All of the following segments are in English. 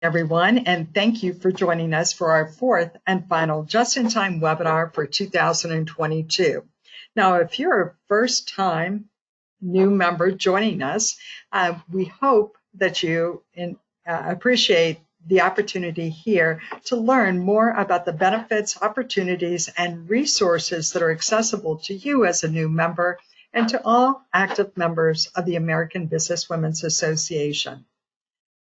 Everyone, and thank you for joining us for our fourth and final just-in-time webinar for 2022. Now, if you're a first-time new member joining us, we hope that you appreciate the opportunity here to learn more about the benefits, opportunities, and resources that are accessible to you as a new member and to all active members of the American Business Women's Association.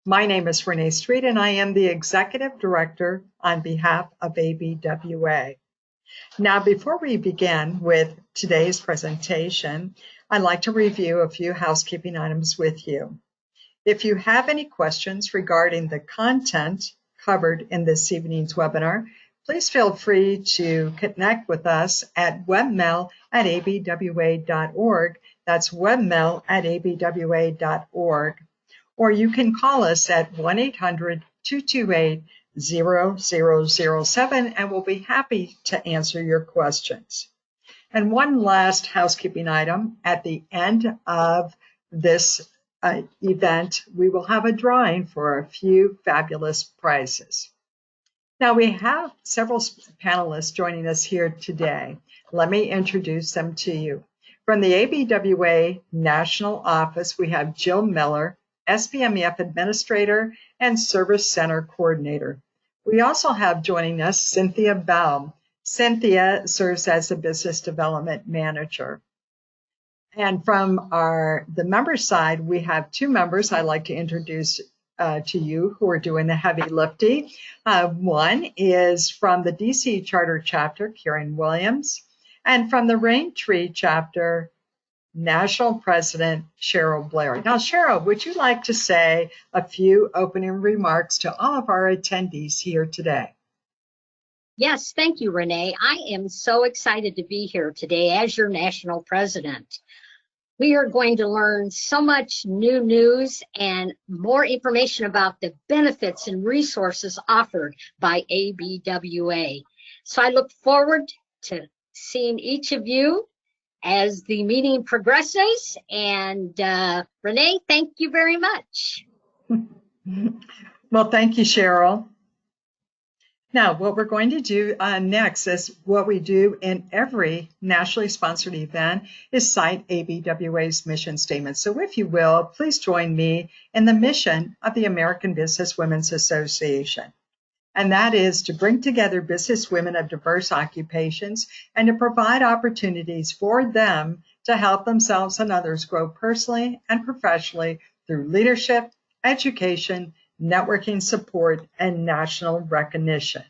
My name is Renee Street, and I am the Executive Director on behalf of ABWA. Now, before we begin with today's presentation, I'd like to review a few housekeeping items with you. If you have any questions regarding the content covered in this evening's webinar, please feel free to connect with us at webmail@abwa.org. That's webmail@abwa.org. Or you can call us at 1-800-228-0007, and we'll be happy to answer your questions. And one last housekeeping item, at the end of this event, we will have a drawing for a few fabulous prizes. Now, we have several panelists joining us here today. Let me introduce them to you. From the ABWA National Office, we have Jill Miller, SBMEF Administrator and Service Center Coordinator. We also have joining us Cynthia Baum. Cynthia serves as the Business Development Manager. And from the member side, we have two members I'd like to introduce to you who are doing the heavy lifting. One is from the DC Charter Chapter, Karen Williams, and from the Raintree Chapter, National President Cheryl Blair. Now, Cheryl, would you like to say a few opening remarks to all of our attendees here today? Yes, thank you, Renee. I am so excited to be here today as your national president. We are going to learn so much new news and more information about the benefits and resources offered by ABWA. So I look forward to seeing each of you as the meeting progresses. And Renee, thank you very much. Well, thank you, Cheryl. Now, what we're going to do next is what we do in every nationally sponsored event is cite ABWA's mission statement. So if you will, please join me in the mission of the American Business Women's Association. And that is to bring together business women of diverse occupations and to provide opportunities for them to help themselves and others grow personally and professionally through leadership, education, networking support, and national recognition.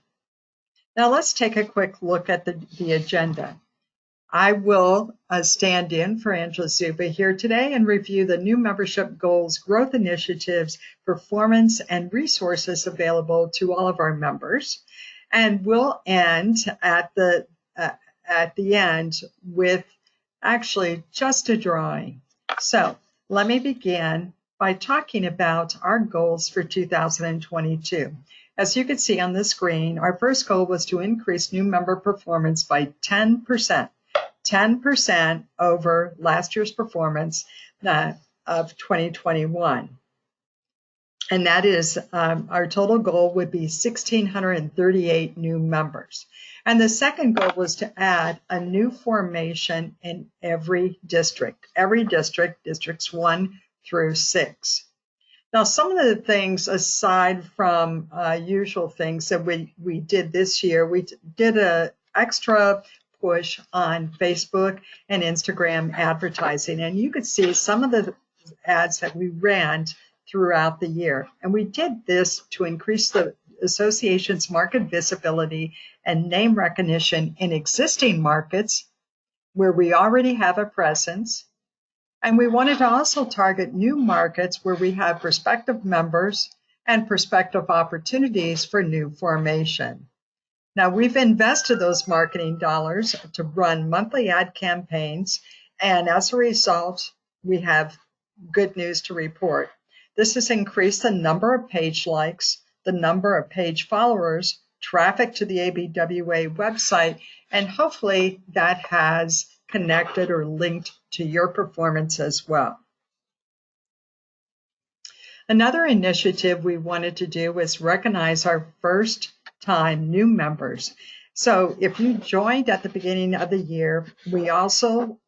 Now let's take a quick look at the agenda. I will stand in for Angela Zuba here today and review the new membership goals, growth initiatives, performance, and resources available to all of our members. And we'll end at the end with actually just a drawing. So let me begin by talking about our goals for 2022. As you can see on the screen, our first goal was to increase new member performance by 10%. 10% over last year's performance of 2021. And that is our total goal would be 1,638 new members. And the second goal was to add a new formation in every district, districts 1 through 6. Now, some of the things aside from usual things that we did this year, we did an extra push on Facebook and Instagram advertising. And you could see some of the ads that we ran throughout the year. And we did this to increase the association's market visibility and name recognition in existing markets where we already have a presence. And we wanted to also target new markets where we have prospective members and prospective opportunities for new formation. Now, we've invested those marketing dollars to run monthly ad campaigns, and as a result, we have good news to report. This has increased the number of page likes, the number of page followers, traffic to the ABWA website, and hopefully that has connected or linked to your performance as well. Another initiative we wanted to do was recognize our first-time new members. So if you joined at the beginning of the year, we also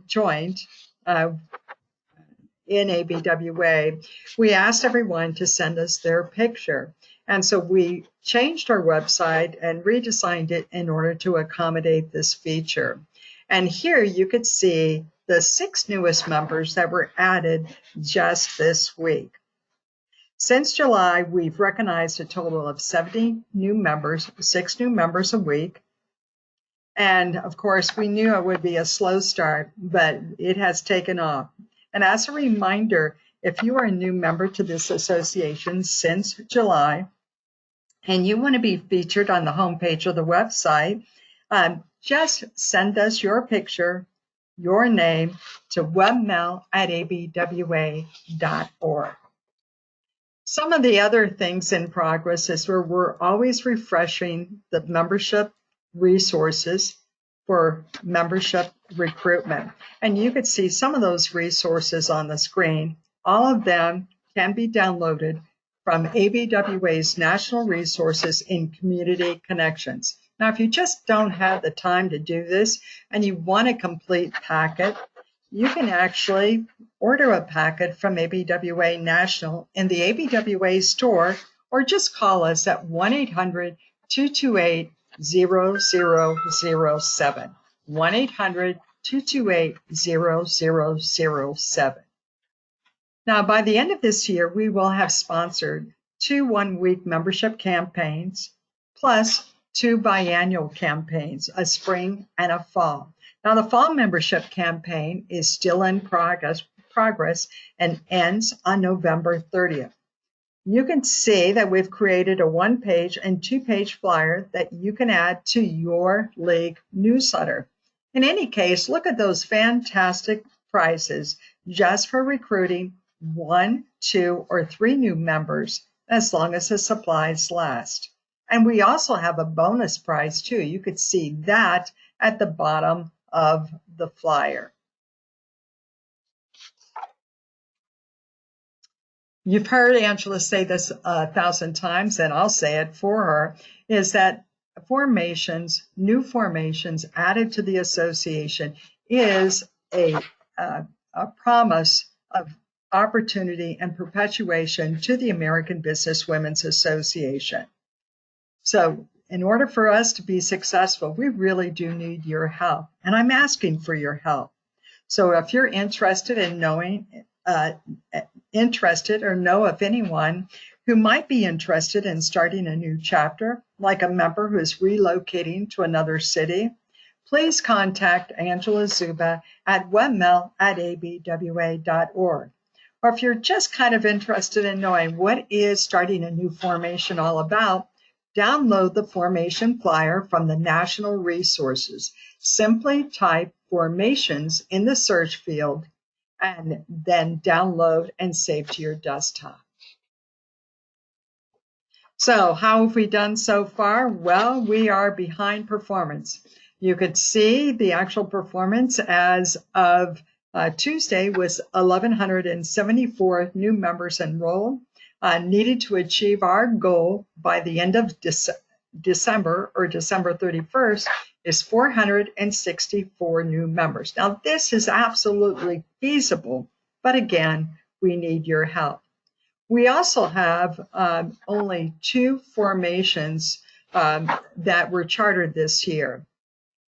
joined in ABWA. We asked everyone to send us their picture. And so we changed our website and redesigned it in order to accommodate this feature. And here you could see the 6 newest members that were added just this week. Since July, we've recognized a total of 70 new members, 6 new members a week. And of course, we knew it would be a slow start, but it has taken off. And as a reminder, if you are a new member to this association since July, and you want to be featured on the homepage of the website, just send us your picture, your name to webmail@abwa.org. Some of the other things in progress is we're always refreshing the membership resources for membership recruitment. And you could see some of those resources on the screen. All of them can be downloaded from ABWA's National Resources in Community Connections. Now, if you just don't have the time to do this and you want a complete packet, you can actually order a packet from ABWA National in the ABWA store, or just call us at 1-800-228-0007. 1-800-228-0007. Now, by the end of this year, we will have sponsored 2 one-week membership campaigns, plus 2 biannual campaigns, a spring and a fall. Now, the fall membership campaign is still in progress and ends on November 30th. You can see that we've created a 1-page and 2-page flyer that you can add to your league newsletter. In any case, look at those fantastic prizes just for recruiting 1, 2, or 3 new members, as long as the supplies last. And we also have a bonus prize too. You could see that at the bottom of the flyer. You've heard Angela say this 1,000 times, and I'll say it for her, is that new formations added to the association is a promise of opportunity and perpetuation to the American Business Women's Association. So in order for us to be successful, we really do need your help, and I'm asking for your help. So if you're interested in interested or know of anyone who might be interested in starting a new chapter, like a member who is relocating to another city, please contact Angela Zuba at webmail@abwa.org. Or if you're just kind of interested in knowing what is starting a new formation all about, download the formation flyer from the National Resources. Simply type formations in the search field and then download and save to your desktop. So how have we done so far? Well, we are behind performance. You could see the actual performance as of Tuesday was 1,174 new members enrolled, needed to achieve our goal by the end of December or December 31st is 464 new members. Now, this is absolutely feasible, but again, we need your help. We also have only 2 formations that were chartered this year.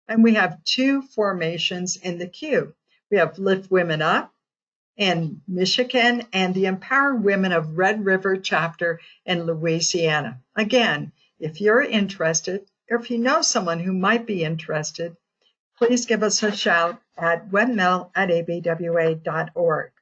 And we have 2 formations in the queue. We have Lift Women Up in Michigan and the Empower Women of Red River chapter in Louisiana. Again, if you're interested, or if you know someone who might be interested, please give us a shout at webmail@abwa.org.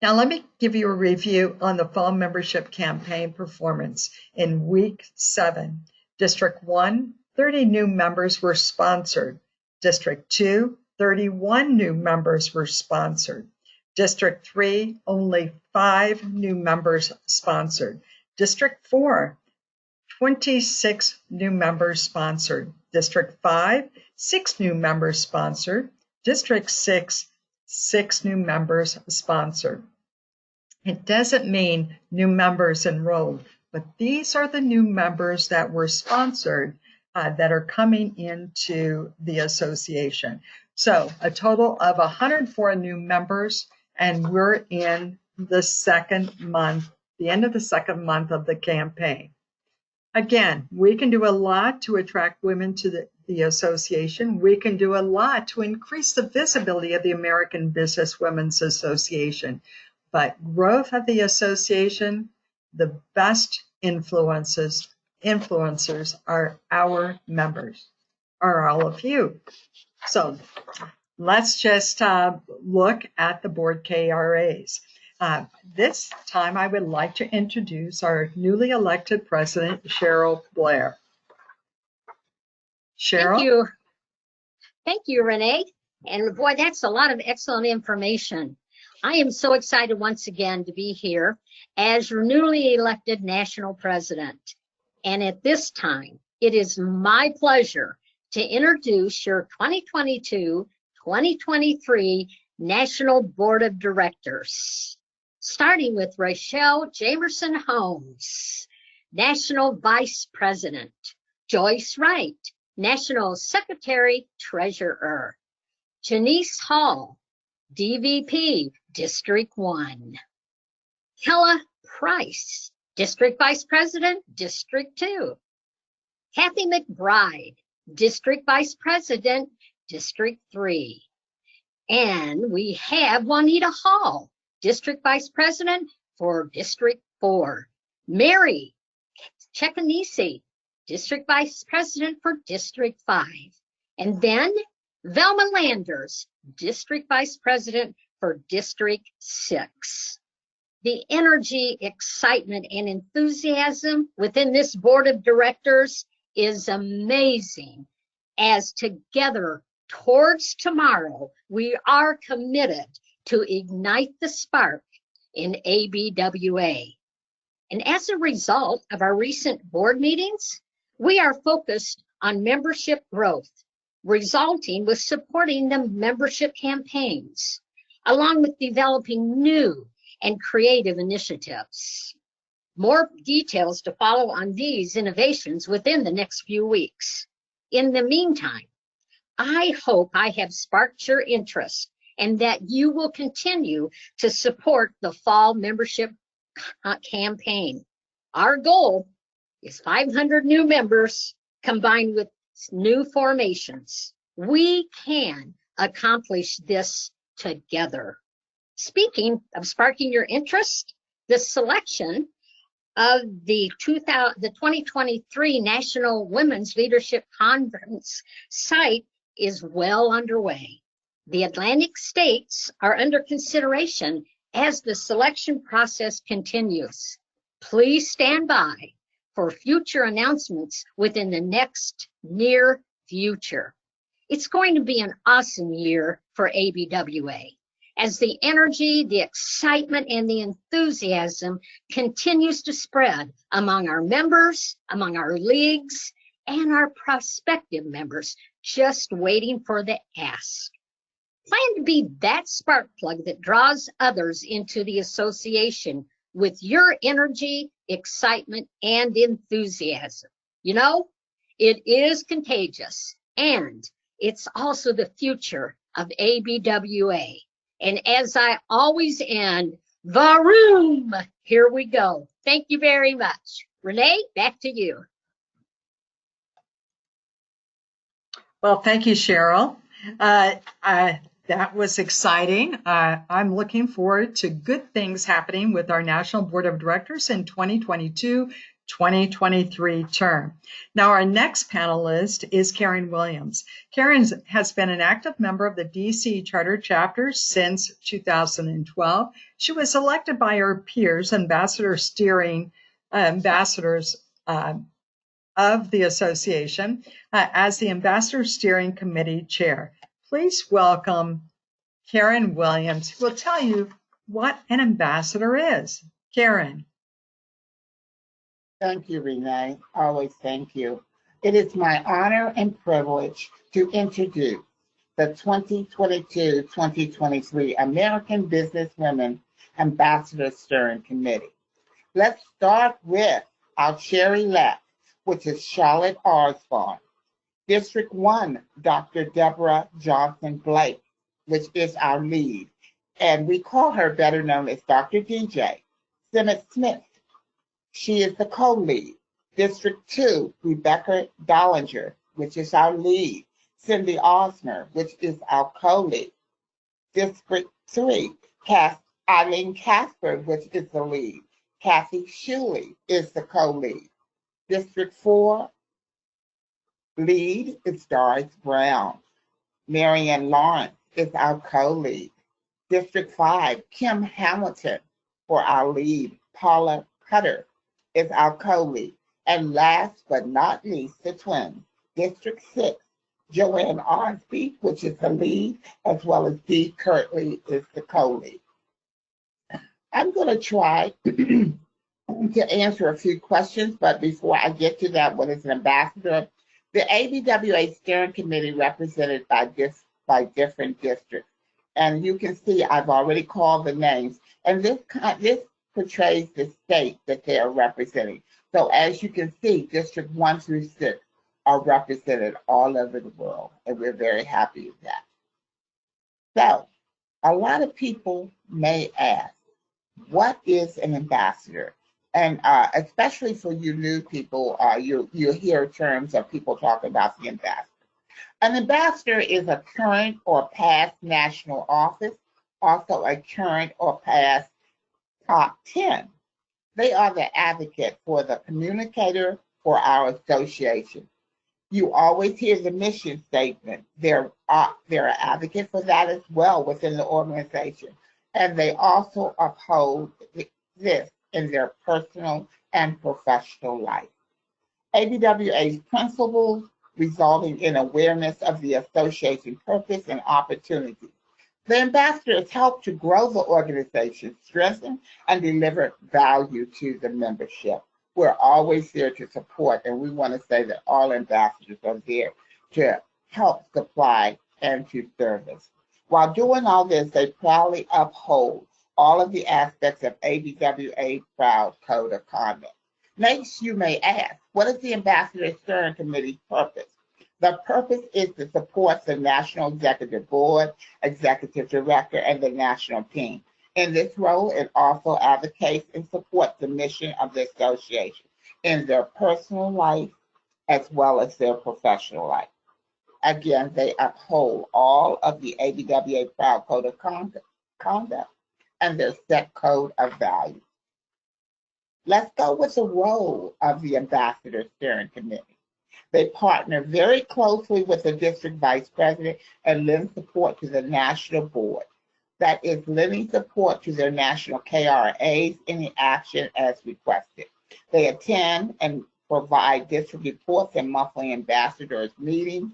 Now, let me give you a review on the fall membership campaign performance in week 7. District 1, 30 new members were sponsored. District 2, 31 new members were sponsored. District 3, only 5 new members sponsored. District 4, 26 new members sponsored. District 5, 6 new members sponsored. District 6, 6 new members sponsored. It doesn't mean new members enrolled, but these are the new members that were sponsored that are coming into the association. So a total of 104 new members, and we're in the second month, the end of the second month of the campaign. Again, we can do a lot to attract women to the association. We can do a lot to increase the visibility of the American Business Women's Association. But growth of the association, the best influencers are our members, are all of you. So let's just look at the board KRAs. This time I would like to introduce our newly elected president, Cheryl Blair. Cheryl? Thank you. Thank you, Renee. And boy, that's a lot of excellent information. I am so excited once again to be here as your newly elected national president. And at this time, it is my pleasure to introduce your 2022-2023 National Board of Directors, starting with Rochelle Jamerson Holmes, National Vice President, Joyce Wright, National Secretary Treasurer, Janice Hall, DVP, District 1, Kella Price, District Vice President, District 2, Kathy McBride, District Vice President, District 3, and we have Juanita Hall, District Vice President for District 4, Mary Chekanisi, District Vice President for District 5, and then Velma Landers, District Vice President for District 6. The energy, excitement, and enthusiasm within this board of directors is amazing, as together towards tomorrow, we are committed to ignite the spark in ABWA. And as a result of our recent board meetings, we are focused on membership growth, resulting with supporting the membership campaigns, along with developing new and creative initiatives. More details to follow on these innovations within the next few weeks. In the meantime, I hope I have sparked your interest and that you will continue to support the fall membership campaign. Our goal is 500 new members combined with new formations. We can accomplish this together. Speaking of sparking your interest, the selection of the 2023 National Women's Leadership Conference site is well underway. The Atlantic states are under consideration as the selection process continues. Please stand by for future announcements within the next near future. It's going to be an awesome year for ABWA, as the energy, the excitement, and the enthusiasm continues to spread among our members, among our leagues, and our prospective members, just waiting for the ask. Plan to be that spark plug that draws others into the association with your energy, excitement, and enthusiasm. You know, it is contagious, and it's also the future of ABWA. And as I always end, Varoom, here we go. Thank you very much. Renee, back to you. Well, thank you, Cheryl. That was exciting. I'm looking forward to good things happening with our National Board of Directors in 2022-2023 term. Now, our next panelist is Karen Williams. Karen has been an active member of the DC Charter Chapter since 2012. She was elected by her peers, ambassadors of the association, as the Ambassador Steering Committee Chair. Please welcome Karen Williams, who will tell you what an ambassador is. Karen. Thank you, Renee. Always thank you. It is my honor and privilege to introduce the 2022-2023 American Businesswomen Ambassador Steering Committee. Let's start with our chair-elect, which is Charlotte Osborne. District 1, Dr. Deborah Johnson Blake, which is our lead. And we call her better known as Dr. DJ. Simmet Smith, she is the co-lead. District 2, Rebecca Dollinger, which is our lead. Cindy Osmer, which is our co-lead. District 3, Eileen Casper, which is the lead. Kathy Shuley is the co-lead. District 4, lead is Doris Brown. Marianne Lawrence is our co-lead. District 5, Kim Hamilton for our lead. Paula Cutter is our co-lead. And last but not least, the twins. District 6, Joanne Osby, which is the lead, as well as Dee Kirtley is the co-lead. I'm going to try to answer a few questions, but before I get to that, what is an ambassador? The ABWA Steering Committee represented by different districts. And you can see I've already called the names. And this portrays the state that they are representing. So as you can see, District 1 through 6 are represented all over the world. And we're very happy with that. So a lot of people may ask, what is an ambassador? And especially for you new people, you hear terms of people talking about the ambassador. An ambassador is a current or past national office, also a current or past top 10. They are the advocate for the communicator for our association. You always hear the mission statement. They're an advocate for that as well within the organization. And they also uphold this in their personal and professional life. ABWA's principles resulting in awareness of the association purpose and opportunities. The ambassadors help to grow the organization, strengthen and deliver value to the membership. We're always there to support, and we want to say that all ambassadors are there to help supply and to service. While doing all this, they proudly uphold all of the aspects of ABWA Proud Code of Conduct. Next, you may ask, what is the Ambassador Steering Committee's purpose? The purpose is to support the National Executive Board, Executive Director, and the national team. In this role, it also advocates and supports the mission of the association in their personal life as well as their professional life. Again, they uphold all of the ABWA Proud Code of Conduct and their set code of values. Let's go with the role of the Ambassador Steering Committee. They partner very closely with the district vice president and lend support to the national board. That is lending support to their national KRAs, any action as requested. They attend and provide district reports and monthly ambassadors meetings.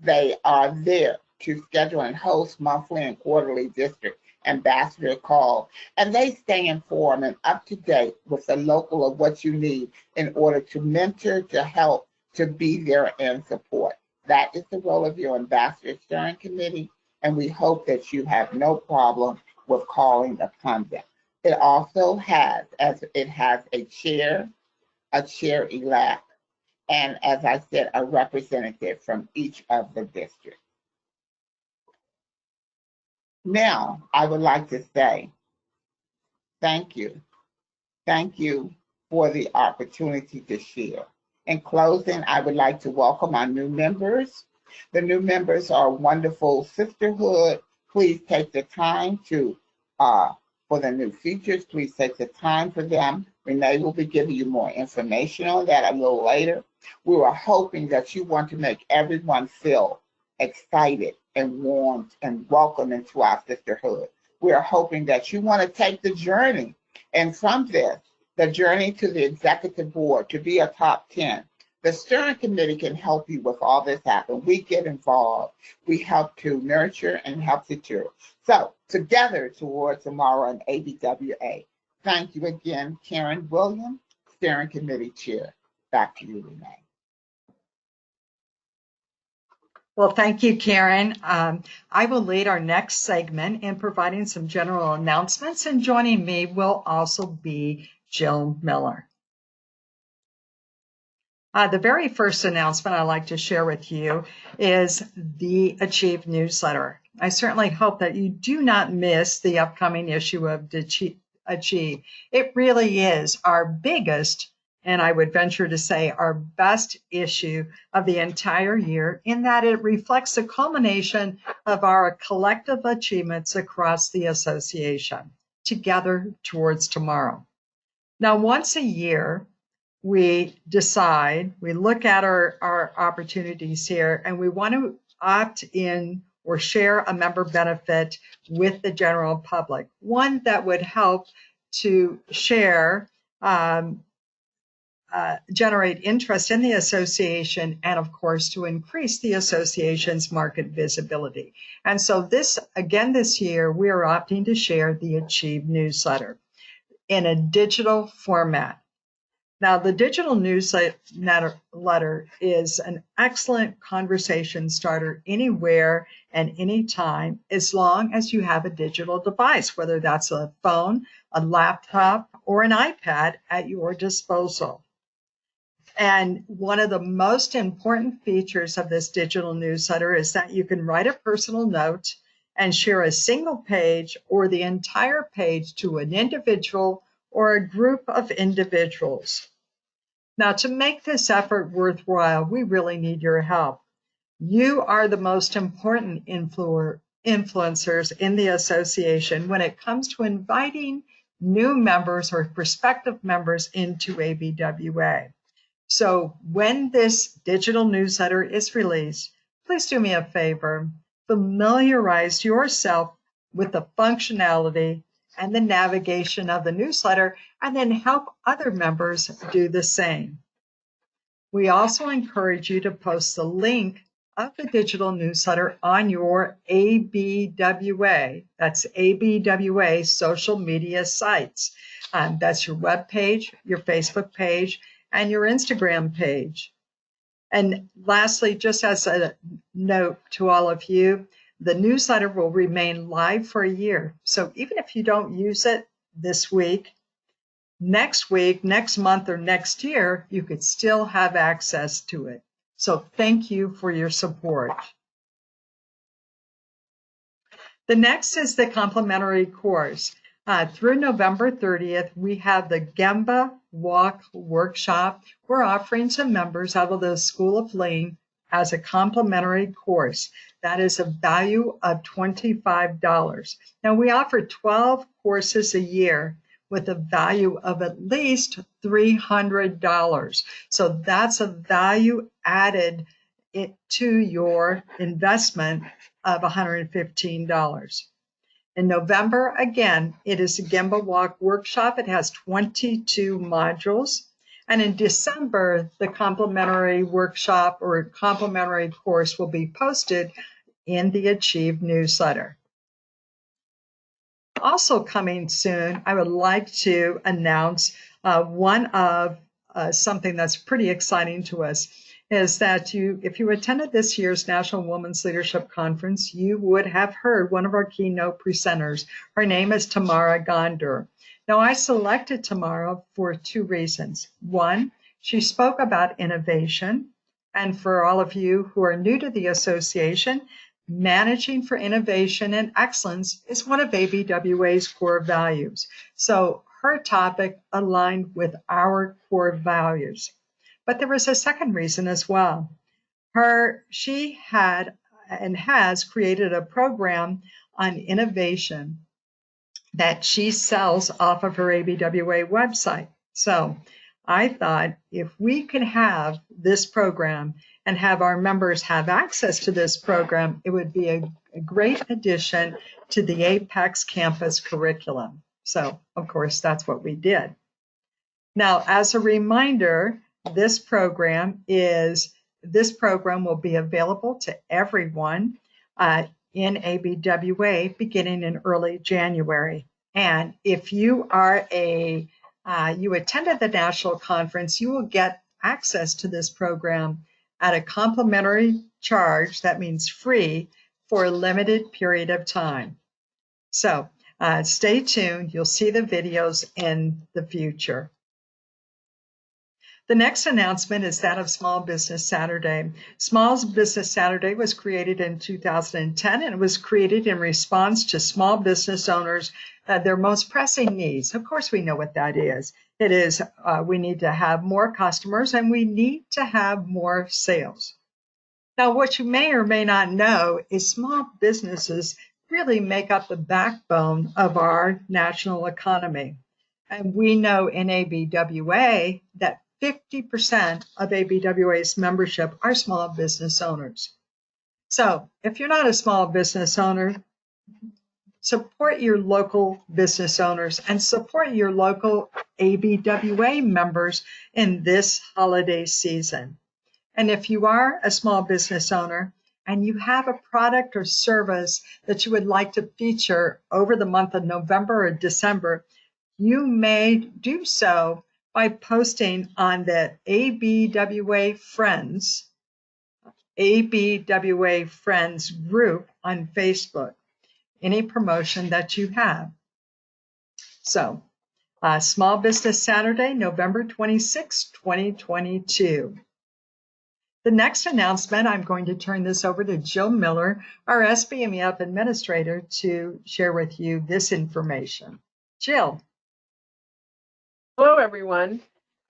They are there to schedule and host monthly and quarterly district ambassador call, and they stay informed and up to date with the local of what you need in order to mentor, to help, to be there and support. That is the role of your Ambassador Steering Committee, and we hope that you have no problem with calling upon them. It also has, a chair-elect, and as I said, a representative from each of the districts. Now, I would like to say thank you. Thank you for the opportunity to share. In closing, I would like to welcome our new members. The new members are a wonderful sisterhood. Please take the time to, for the new features, please take the time for them. Renee will be giving you more information on that a little later. We were hoping that you want to make everyone feel excited and warmed and welcome into our sisterhood. We are hoping that you want to take the journey, and from this, the journey to the executive board to be a top 10. The steering committee can help you with all this happen. We get involved. We help to nurture and help to cheer. So together towards tomorrow in ABWA. Thank you again, Karen Williams, steering committee chair. Back to you, Renee. Well, thank you, Karen. I will lead our next segment in providing some general announcements, and joining me will also be Jill Miller. The very first announcement I'd like to share with you is the Achieve newsletter. I certainly hope that you do not miss the upcoming issue of Achieve. It really is our biggest, and I would venture to say our best issue of the entire year, in that it reflects the culmination of our collective achievements across the association, together towards tomorrow. Now, once a year, we look at our opportunities here, and we want to opt in or share a member benefit with the general public, one that would help to share, generate interest in the association, and of course to increase the association's market visibility. And so this year, we are opting to share the Achieve newsletter in a digital format. Now, the digital newsletter is an excellent conversation starter anywhere and anytime, as long as you have a digital device, whether that's a phone, a laptop, or an iPad at your disposal. And one of the most important features of this digital newsletter is that you can write a personal note and share a single page or the entire page to an individual or a group of individuals. Now, to make this effort worthwhile, we really need your help. You are the most important influencers in the association when it comes to inviting new members or prospective members into ABWA. So when this digital newsletter is released, please do me a favor, familiarize yourself with the functionality and the navigation of the newsletter, and then help other members do the same. We also encourage you to post the link of the digital newsletter on your ABWA, that's ABWA social media sites. That's your web page, your Facebook page, and your Instagram page. And lastly, just as a note to all of you, the newsletter will remain live for a year. So even if you don't use it this week, next month, or next year, you could still have access to it. So thank you for your support. The next is the complimentary course. Through November 30th, we have the Gemba Walk Workshop. We're offering to members out of the School of Lean as a complimentary course. That is a value of $25. Now, we offer 12 courses a year with a value of at least $300. So that's a value added to your investment of $115. In November, again, it is a Gemba Walk Workshop. It has 22 modules. And in December, the complimentary workshop or complimentary course will be posted in the Achieve newsletter. Also coming soon, I would like to announce something that's pretty exciting to us, is that if you attended this year's National Women's Leadership Conference, you would have heard one of our keynote presenters. Her name is Tamara Gonder. Now, I selected Tamara for two reasons. One, she spoke about innovation. And for all of you who are new to the association, managing for innovation and excellence is one of ABWA's core values. So her topic aligned with our core values. But there was a second reason as well. She had and has created a program on innovation that she sells off of her ABWA website. So I thought if we could have this program and have our members have access to this program, it would be a great addition to the Apex campus curriculum. So, of course, that's what we did. Now, as a reminder, this program will be available to everyone in ABWA beginning in early January. And if you are you attended the national conference, you will get access to this program at a complimentary charge, that means free, for a limited period of time. So stay tuned. You'll see the videos in the future. The next announcement is that of Small Business Saturday. Small Business Saturday was created in 2010, and it was created in response to small business owners, their most pressing needs. Of course, we know what that is. It is we need to have more customers and we need to have more sales. Now, what you may or may not know is small businesses really make up the backbone of our national economy. And we know in ABWA that 50% of ABWA's membership are small business owners. So if you're not a small business owner, support your local business owners and support your local ABWA members in this holiday season. And if you are a small business owner and you have a product or service that you would like to feature over the month of November or December, you may do so by posting on the ABWA Friends group on Facebook, any promotion that you have. So, Small Business Saturday, November 26, 2022. The next announcement, I'm going to turn this over to Jill Miller, our SBMEF administrator, to share with you this information. Jill. Hello, everyone.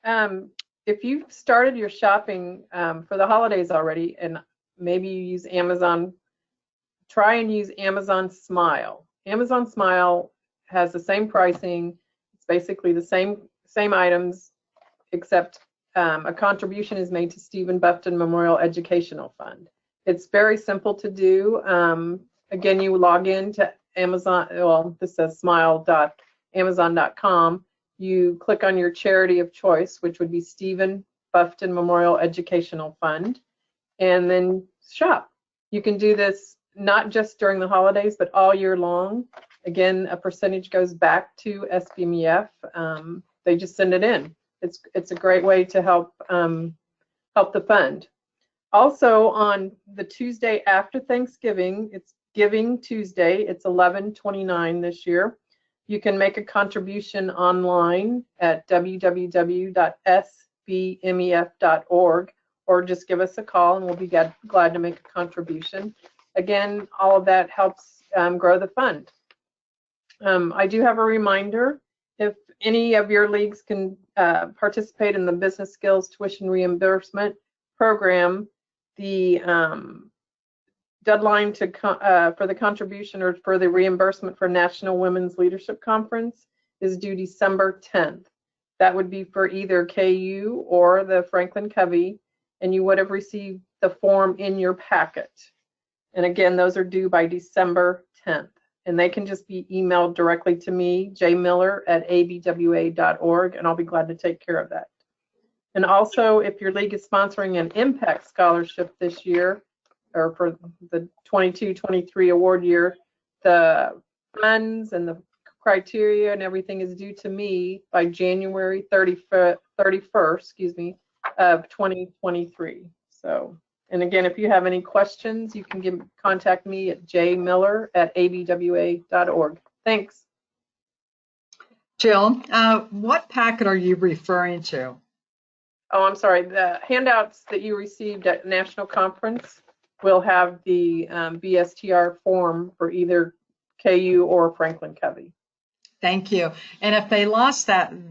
If you've started your shopping for the holidays already, and maybe you use Amazon, try and use Amazon Smile. Amazon Smile has the same pricing. It's basically the same items, except a contribution is made to Stephen Bufton Memorial Educational Fund. It's very simple to do. Again, you log in to Amazon. Well, this says smile.amazon.com. You click on your charity of choice, which would be Stephen Bufton Memorial Educational Fund, and then shop. You can do this not just during the holidays, but all year long. Again, a percentage goes back to SBMEF. They just send it in. It's a great way to help the fund. Also, on the Tuesday after Thanksgiving, it's Giving Tuesday. It's 11/29 this year. You can make a contribution online at www.sbmef.org, or just give us a call and we'll be glad to make a contribution. Again, all of that helps grow the fund. I do have a reminder, if any of your leagues can participate in the Business Skills Tuition Reimbursement Program, the deadline for the contribution or for the reimbursement for National Women's Leadership Conference is due December 10th. That would be for either KU or the Franklin Covey, and you would have received the form in your packet. And again, those are due by December 10th. And they can just be emailed directly to me, jmiller@abwa.org, and I'll be glad to take care of that. And also, if your league is sponsoring an impact scholarship this year, or for the 22-23 award year, the funds and the criteria and everything is due to me by January 31st, of 2023. So, and again, if you have any questions, you can contact me at jmiller@abwa.org. Thanks. Jill, what packet are you referring to? Oh, I'm sorry. The handouts that you received at National Conference will have the BSTR form for either KU or Franklin Covey. Thank you. And if they lost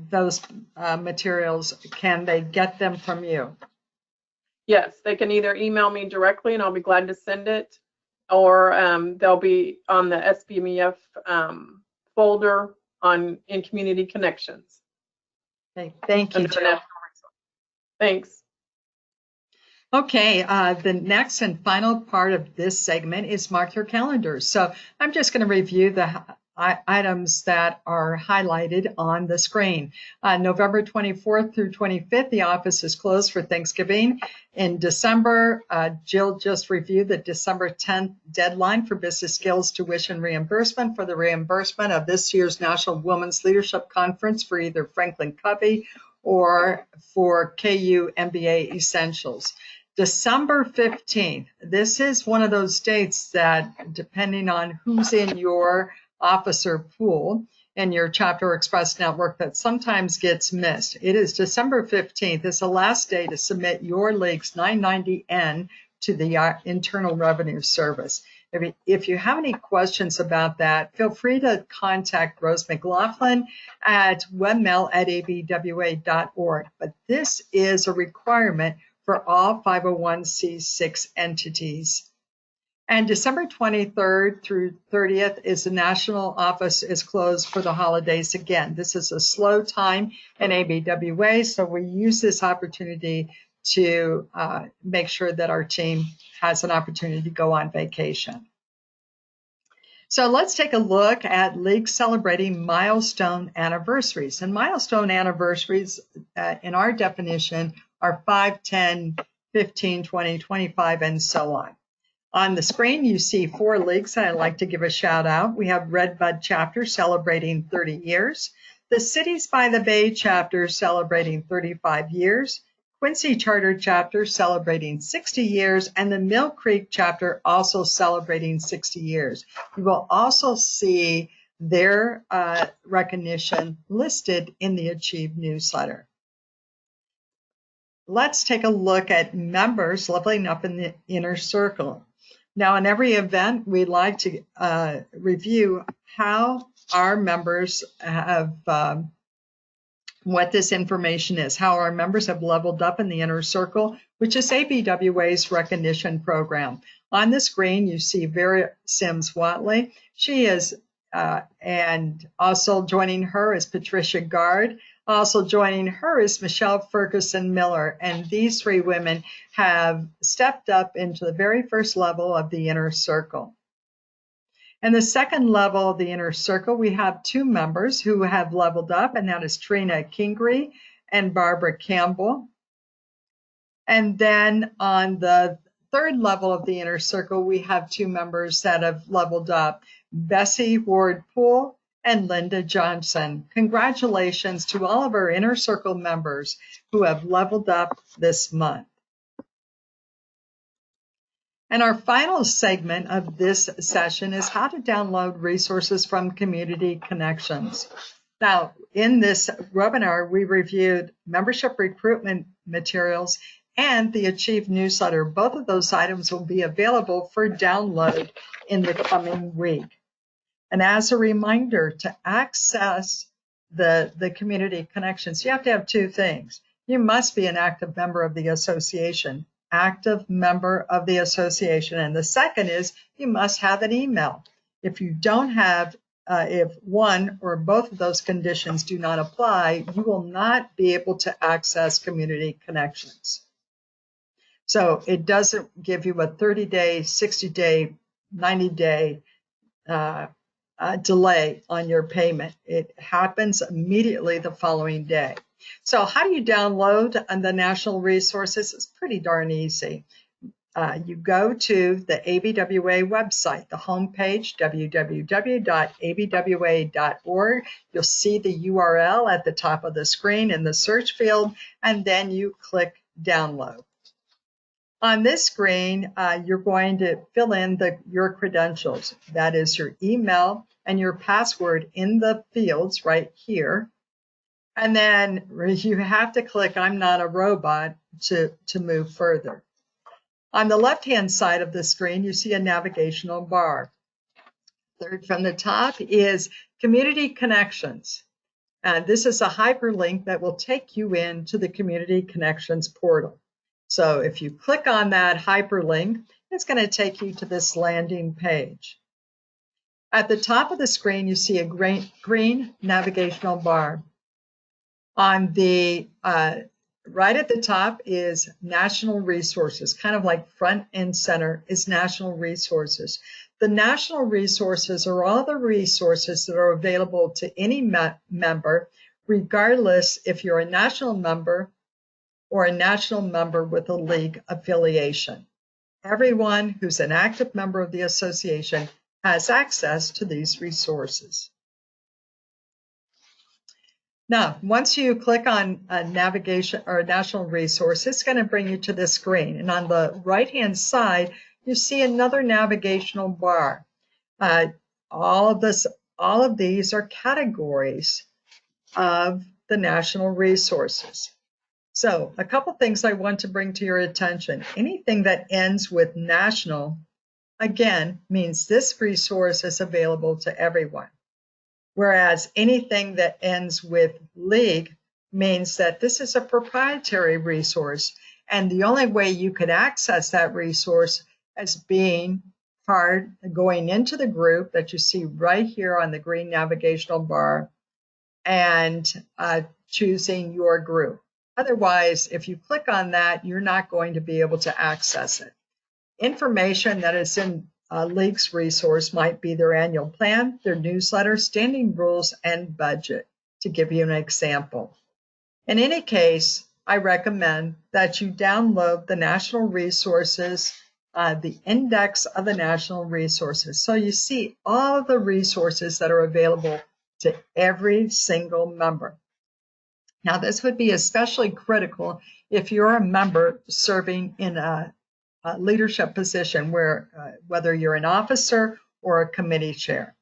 those materials, can they get them from you? Yes, they can either email me directly and I'll be glad to send it, or they'll be on the SBMEF folder in Community Connections. Okay, thank you, Jill. Thanks. Okay, the next and final part of this segment is mark your calendars. So I'm just going to review the items that are highlighted on the screen. November 24th through 25th, the office is closed for Thanksgiving. In December, Jill just reviewed the December 10th deadline for Business Skills Tuition Reimbursement for the reimbursement of this year's National Women's Leadership Conference for either Franklin Covey or for KU MBA Essentials. December 15th. This is one of those dates that, depending on who's in your officer pool and your Chapter Express network, that sometimes gets missed. It is December 15th. It's the last day to submit your league's 990N to the Internal Revenue Service. If you have any questions about that, feel free to contact Rose McLaughlin at webmail@abwa.org. But this is a requirement for all 501c6 entities. And December 23rd through 30th is the national office is closed for the holidays again. This is a slow time in ABWA, so we use this opportunity to make sure that our team has an opportunity to go on vacation. So let's take a look at leagues celebrating milestone anniversaries. And milestone anniversaries, in our definition, are 5, 10, 15, 20, 25, and so on. On the screen, you see 4 leagues that I'd like to give a shout out. We have Redbud Chapter celebrating 30 years, the Cities by the Bay Chapter celebrating 35 years, Quincy Charter Chapter celebrating 60 years, and the Mill Creek Chapter also celebrating 60 years. You will also see their recognition listed in the Achieve newsletter. Let's take a look at members leveling up in the inner circle. Now, in every event, we like to review how our members have what this information is, how our members have leveled up in the inner circle, which is ABWA's recognition program. On the screen, you see Vera Sims Watley. She is, and also joining her is Patricia Gard. Also joining her is Michelle Ferguson Miller. And these 3 women have stepped up into the very first level of the inner circle. And the second level of the inner circle, we have 2 members who have leveled up, and that is Trina Kingery and Barbara Campbell. And then on the third level of the inner circle, we have 2 members that have leveled up, Bessie Ward Poole and Linda Johnson. Congratulations to all of our inner circle members who have leveled up this month. And our final segment of this session is how to download resources from Community Connections. Now, in this webinar, we reviewed membership recruitment materials and the Achieve newsletter. Both of those items will be available for download in the coming week. And as a reminder, to access the Community Connections, you have to have 2 things. You must be an active member of the association. Active member of the association. And the second is you must have an email. If you don't have, if one or both of those conditions do not apply, you will not be able to access Community Connections. So it doesn't give you a 30-day, 60-day, 90-day delay on your payment. It happens immediately the following day. So how do you download the national resources? It's pretty darn easy. You go to the ABWA website, the homepage, www.abwa.org. You'll see the URL at the top of the screen in the search field, and then you click download. On this screen, you're going to fill in your credentials. That is your email and your password in the fields right here. And then you have to click I'm not a robot to move further. On the left-hand side of the screen, you see a navigational bar. Third from the top is Community Connections. This is a hyperlink that will take you into the Community Connections portal. So if you click on that hyperlink, it's going to take you to this landing page. At the top of the screen, you see a green navigational bar. On the right at the top is National Resources, kind of like front and center is National Resources. The National Resources are all the resources that are available to any member, regardless if you're a national member or a national member with a league affiliation. Everyone who's an active member of the association has access to these resources. Now, once you click on navigation or national resource, it's going to bring you to this screen. And on the right-hand side, you see another navigational bar. All of these are categories of the national resources. So a couple things I want to bring to your attention. Anything that ends with national, again, means this resource is available to everyone. Whereas anything that ends with league means that this is a proprietary resource, and the only way you could access that resource as being part going into the group that you see right here on the green navigational bar and choosing your group. Otherwise, if you click on that, you're not going to be able to access it. Information that is in League's resource might be their annual plan, their newsletter, standing rules, and budget, to give you an example. In any case, I recommend that you download the national resources, the index of the national resources. So you see all of the resources that are available to every single member. Now, this would be especially critical if you're a member serving in a leadership position where whether you're an officer or a committee chair.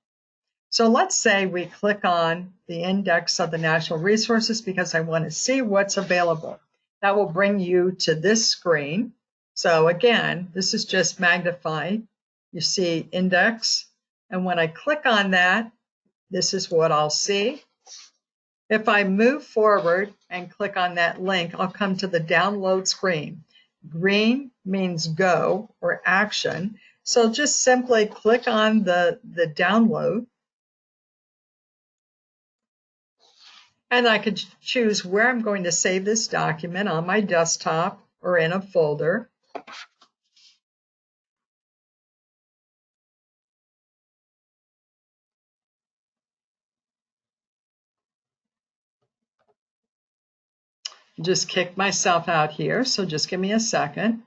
So let's say we click on the index of the national resources because I want to see what's available. That will bring you to this screen. So again, this is just magnified. You see index, and when I click on that, this is what I'll see. If I move forward and click on that link, I'll come to the download screen. Green means go or action. So just simply click on the download. And I could choose where I'm going to save this document, on my desktop or in a folder. Just kick myself out here, so just give me a second.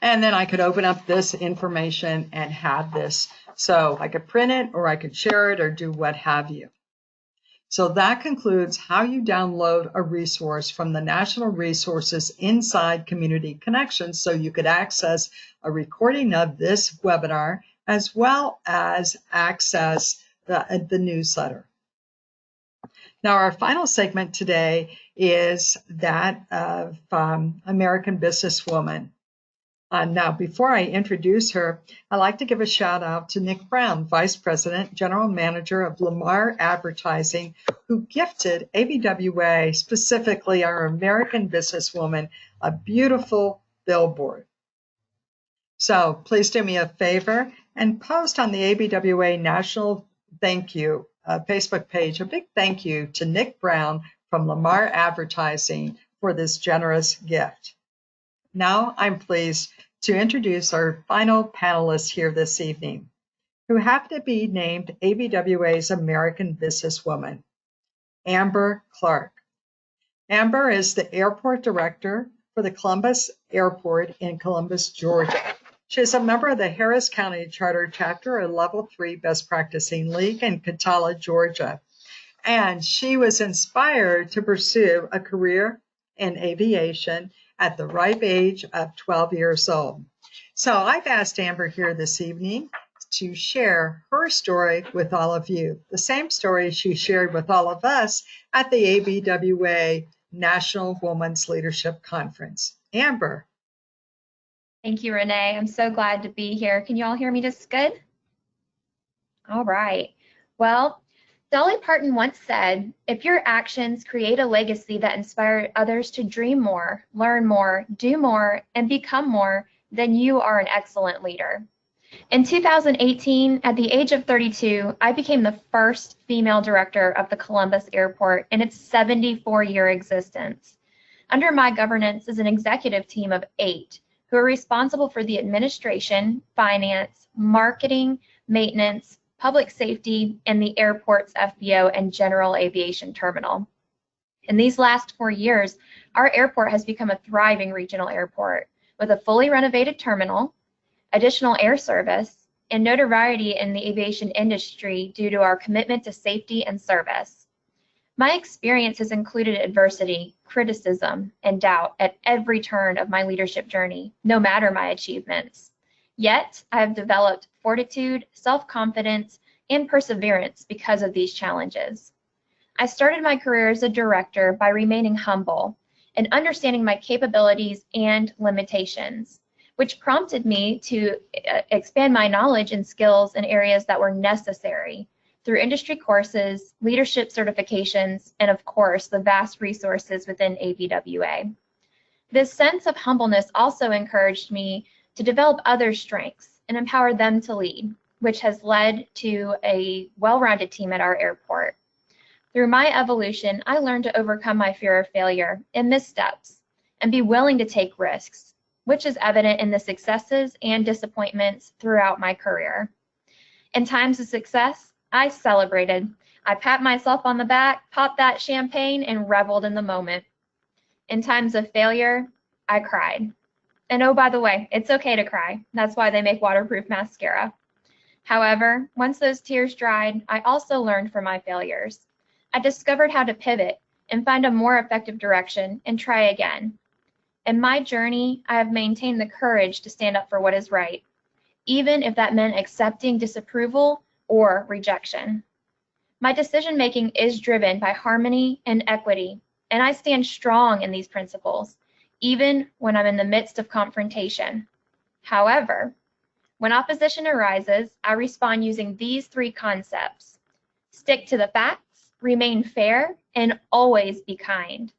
And then I could open up this information and have this. So I could print it, or I could share it, or do what have you. So that concludes how you download a resource from the national resources inside Community Connections, so you could access a recording of this webinar as well as access the newsletter. Now, our final segment today is that of American Businesswoman. Now, before I introduce her, I'd like to give a shout out to Nick Brown, Vice President, General Manager of Lamar Advertising, who gifted ABWA, specifically our American Businesswoman, a beautiful billboard. So please do me a favor and post on the ABWA National Thank You Facebook page a big thank you to Nick Brown from Lamar Advertising for this generous gift. Now I'm pleased to introduce our final panelists here this evening, who happen to be named ABWA's American Businesswoman, Amber Clark. Amber is the Airport Director for the Columbus Airport in Columbus, Georgia. She is a member of the Harris County Charter Chapter, a Level 3 Best Practicing League in Catala, Georgia. And she was inspired to pursue a career in aviation at the ripe age of 12 years old. So I've asked Amber here this evening to share her story with all of you, the same story she shared with all of us at the ABWA National Women's Leadership Conference. Amber. Thank you, Renee. I'm so glad to be here. Can you all hear me just good? All right. Well, Dolly Parton once said, if your actions create a legacy that inspires others to dream more, learn more, do more, and become more, then you are an excellent leader. In 2018, at the age of 32, I became the first female director of the Columbus Airport in its 74-year existence. Under my governance is an executive team of 8 who are responsible for the administration, finance, marketing, maintenance, public safety, and the airport's FBO and general aviation terminal. In these last 4 years, our airport has become a thriving regional airport with a fully renovated terminal, additional air service, and notoriety in the aviation industry due to our commitment to safety and service. My experience has included adversity, criticism, and doubt at every turn of my leadership journey, no matter my achievements. Yet, I have developed fortitude, self-confidence, and perseverance because of these challenges. I started my career as a director by remaining humble and understanding my capabilities and limitations, which prompted me to expand my knowledge and skills in areas that were necessary through industry courses, leadership certifications, and of course, the vast resources within ABWA. This sense of humbleness also encouraged me to develop other strengths and empower them to lead, which has led to a well-rounded team at our airport. Through my evolution, I learned to overcome my fear of failure and missteps and be willing to take risks, which is evident in the successes and disappointments throughout my career. In times of success, I celebrated. I pat myself on the back, popped that champagne, and reveled in the moment. In times of failure, I cried. And oh, by the way, it's okay to cry. That's why they make waterproof mascara. However, once those tears dried, I also learned from my failures. I discovered how to pivot and find a more effective direction and try again. In my journey, I have maintained the courage to stand up for what is right, even if that meant accepting disapproval or rejection. My decision-making is driven by harmony and equity, and I stand strong in these principles, even when I'm in the midst of confrontation. However, when opposition arises, I respond using these 3 concepts: stick to the facts, remain fair, and always be kind.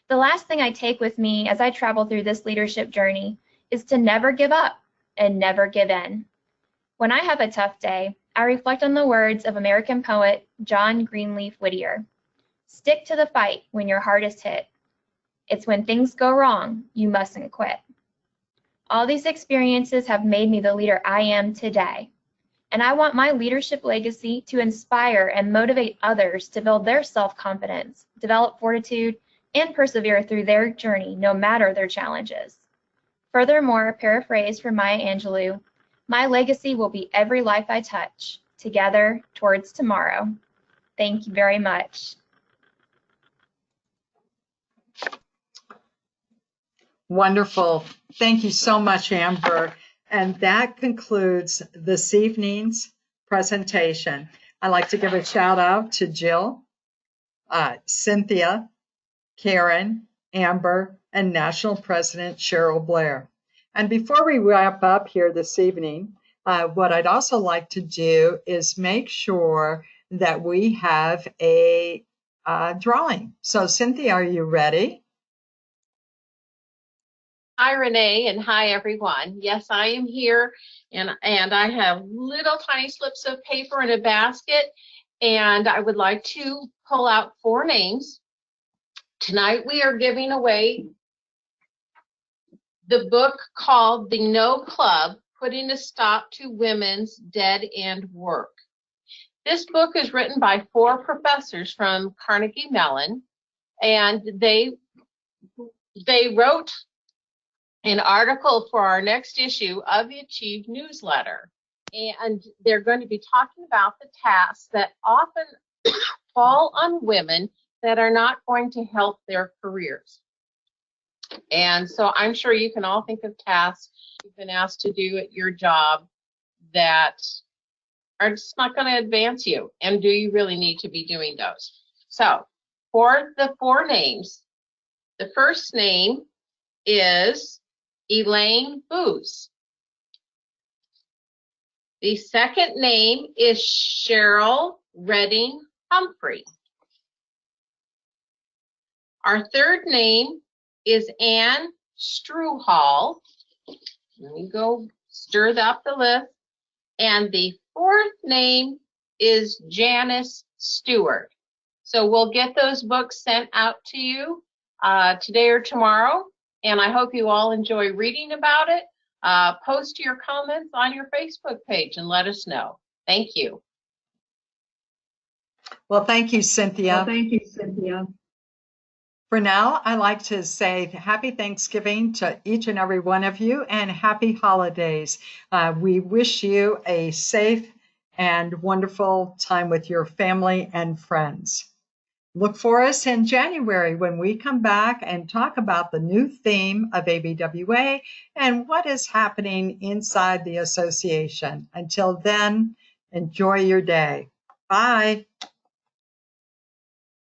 The last thing I take with me as I travel through this leadership journey is to never give up and never give in. When I have a tough day, I reflect on the words of American poet John Greenleaf Whittier. Stick to the fight when your heart is hit. It's when things go wrong, you mustn't quit. All these experiences have made me the leader I am today, and I want my leadership legacy to inspire and motivate others to build their self-confidence, develop fortitude, and persevere through their journey, no matter their challenges. Furthermore, paraphrase from Maya Angelou, my legacy will be every life I touch, together towards tomorrow. Thank you very much. Wonderful. Thank you so much, Amber. And that concludes this evening's presentation. I'd like to give a shout out to Jill, Cynthia, Karen, Amber, and National President Cheryl Blair. And before we wrap up here this evening, what I'd also like to do is make sure that we have a drawing. So Cynthia, are you ready? Hi, Renee, and hi, everyone. Yes, I am here, and I have little tiny slips of paper in a basket, and I would like to pull out 4 names. Tonight, we are giving away the book called The No Club, Putting a Stop to Women's Dead End Work. This book is written by 4 professors from Carnegie Mellon, and they wrote an article for our next issue of the Achieve newsletter. And they're going to be talking about the tasks that often fall on women that are not going to help their careers. And so I'm sure you can all think of tasks you've been asked to do at your job that are just not going to advance you. And do you really need to be doing those? So for the 4 names, the first name is Elaine Booz. The second name is Cheryl Redding Humphrey. Our third name is Anne Struhall. Let me go stir up the list. And the 4th name is Janice Stewart. So we'll get those books sent out to you today or tomorrow. And I hope you all enjoy reading about it. Post your comments on your Facebook page and let us know. Thank you. Well, thank you, Cynthia. For now, I like to say happy Thanksgiving to each and every one of you and happy holidays. We wish you a safe and wonderful time with your family and friends. Look for us in January when we come back and talk about the new theme of ABWA and what is happening inside the association. Until then, enjoy your day. Bye.